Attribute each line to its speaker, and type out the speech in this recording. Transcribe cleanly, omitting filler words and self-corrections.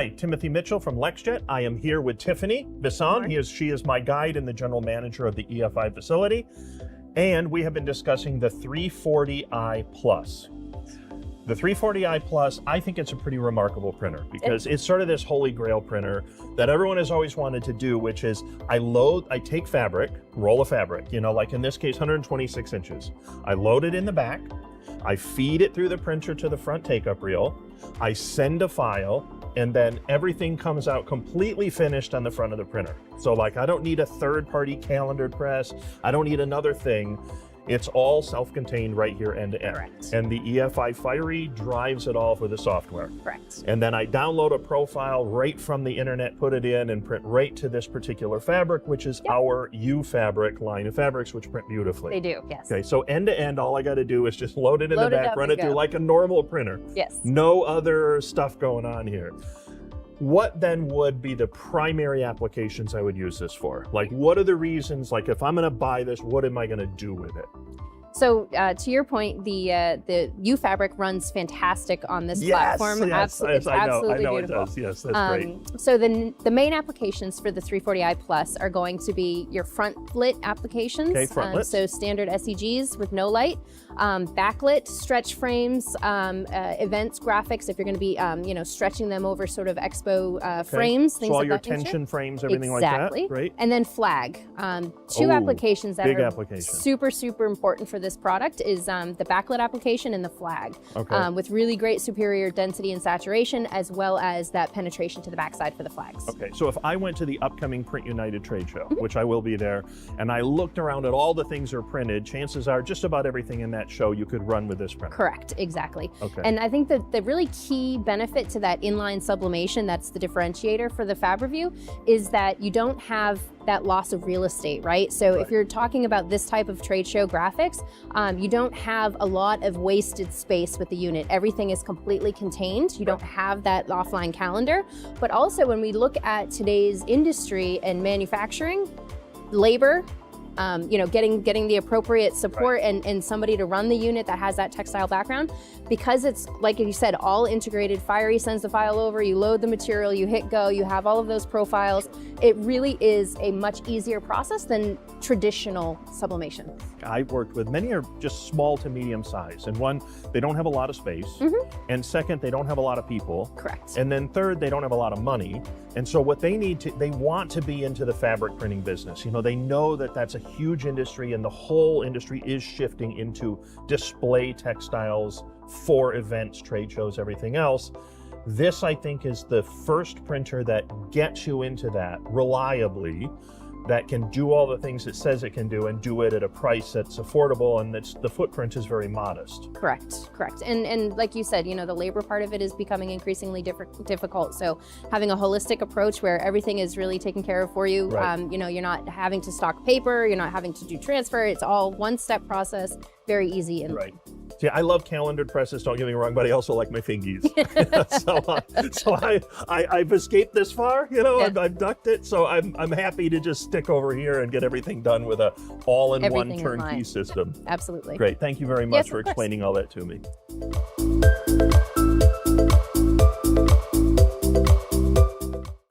Speaker 1: Hi, Timothy Mitchell from LexJet. I am here with Tiffany Bisson. She is my guide and the general manager of the EFI facility. And we have been discussing the 340i Plus. The 340i Plus, I think it's a pretty remarkable printer because it's sort of this holy grail printer that everyone has always wanted to do, which is I take fabric, roll of fabric, like in this case, 126 inches. I load it in the back, I feed it through the printer to the front take-up reel, I send a file, and then everything comes out completely finished on the front of the printer. So I don't need a third-party calendared press, I don't need another thing. It's all self-contained right here end to end.
Speaker 2: Correct.
Speaker 1: And the EFI Fiery drives it all for the software.
Speaker 2: Correct.
Speaker 1: And then I download a profile right from the internet, put it in, and print right to this particular fabric, which is our UFabrik line of fabrics, which print beautifully.
Speaker 2: They do, yes.
Speaker 1: Okay, so end to end, all I got to do is just load it in the back, run it through like a normal printer.
Speaker 2: Yes.
Speaker 1: No other stuff going on here. What then would be the primary applications I would use this for? What are the reasons, if I'm gonna buy this, what am I gonna do with it?
Speaker 2: So to your point, the UFabrik runs fantastic on this platform.
Speaker 1: Yes,
Speaker 2: it's absolutely
Speaker 1: I know
Speaker 2: beautiful.
Speaker 1: It does. Yes, that's great.
Speaker 2: So the main applications for the 340i Plus are going to be your front lit applications.
Speaker 1: Okay, front lit.
Speaker 2: So standard SEGs with no light, backlit, stretch frames, events graphics if you're going to be stretching them over sort of expo frames, things
Speaker 1: so all
Speaker 2: of
Speaker 1: your
Speaker 2: that nature.
Speaker 1: tension frames, everything like that. Right.
Speaker 2: And then flag. Two applications that
Speaker 1: are
Speaker 2: super important for this product is the backlit application and the flag, with really great superior density and saturation, as well as that penetration to the backside for the flags.
Speaker 1: Okay, so if I went to the upcoming Print United trade show, which I will be there, and I looked around at all the things that are printed, chances are just about everything in that show you could run with this printer.
Speaker 2: Correct, exactly.
Speaker 1: Okay.
Speaker 2: And I think that the really key benefit to that inline sublimation, that's the differentiator for the FabReview, is that you don't have that loss of real estate, right? So if you're talking about this type of trade show graphics, you don't have a lot of wasted space with the unit. Everything is completely contained. You don't have that offline calendar. But also when we look at today's industry and manufacturing, labor, getting the appropriate support and somebody to run the unit that has that textile background, because it's, like you said, all integrated. Fiery sends the file over, you load the material, you hit go, you have all of those profiles. It really is a much easier process than traditional sublimation.
Speaker 1: I've worked with many are just small to medium size, and one, they don't have a lot of space, and second, they don't have a lot of people.
Speaker 2: Correct.
Speaker 1: And then third, they don't have a lot of money. And so what they want to be into the fabric printing business. They know that that's a huge industry, and the whole industry is shifting into display textiles for events, trade shows, everything else. This, I think, is the first printer that gets you into that reliably, that can do all the things it says it can do and do it at a price that's affordable, and the footprint is very modest.
Speaker 2: Correct. And like you said, the labor part of it is becoming increasingly difficult. So having a holistic approach where everything is really taken care of for you, you're not having to stock paper, you're not having to do transfer, it's all one-step process, very easy. And
Speaker 1: See, I love calendared presses, don't get me wrong, but I also like my fingies. so I've escaped this far, I've ducked it, so I'm happy to just stick over here and get everything done with a all-in-one turnkey system.
Speaker 2: Absolutely.
Speaker 1: Great, thank you very much for explaining all that to me.